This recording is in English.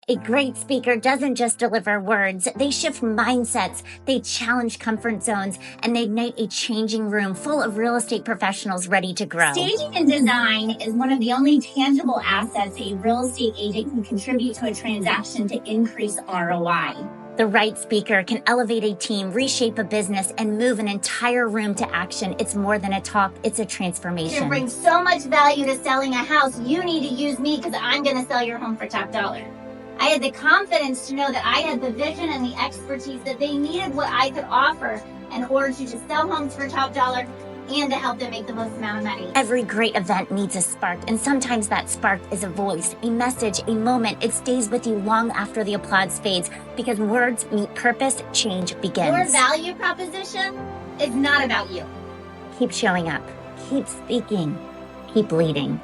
A great speaker doesn't just deliver words, they shift mindsets, they challenge comfort zones, and they ignite a changing room full of real estate professionals ready to grow. Staging and design is one of the only tangible assets a real estate agent can contribute to a transaction to increase ROI. The right speaker can elevate a team, reshape a business, and move an entire room to action. It's more than a talk, it's a transformation. To bring so much value to selling a house, you need to use me because I'm going to sell your home for top dollar. I had the confidence to know that I had the vision and the expertise that they needed what I could offer in order to just sell homes for top dollar and to help them make the most amount of money. Every great event needs a spark, and sometimes that spark is a voice, a message, a moment. It stays with you long after the applause fades, because words meet purpose, change begins. Your value proposition is not about you. Keep showing up, keep speaking, keep leading.